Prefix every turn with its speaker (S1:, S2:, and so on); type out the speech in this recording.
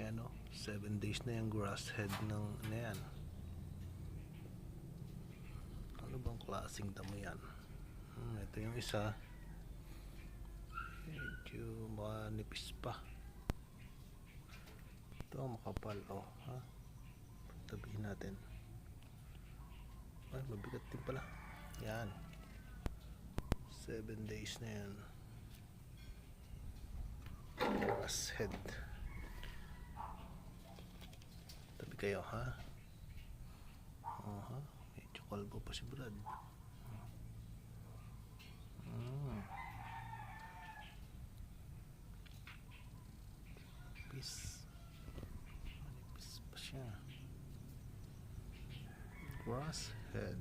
S1: Ayan o, 7 days na yung grass head ng na yan. Ano bang klaseng damo yan? Ito yung isa, medyo manipis pa. Ito makapal o, ha? Tabihin natin. Ay, mabigat din pala. Yan, 7 days na yan. Grass head. Tabi kayo, ha? Ha? Medyo kalbo pa si Brad. Manipis pa siya. Grass head.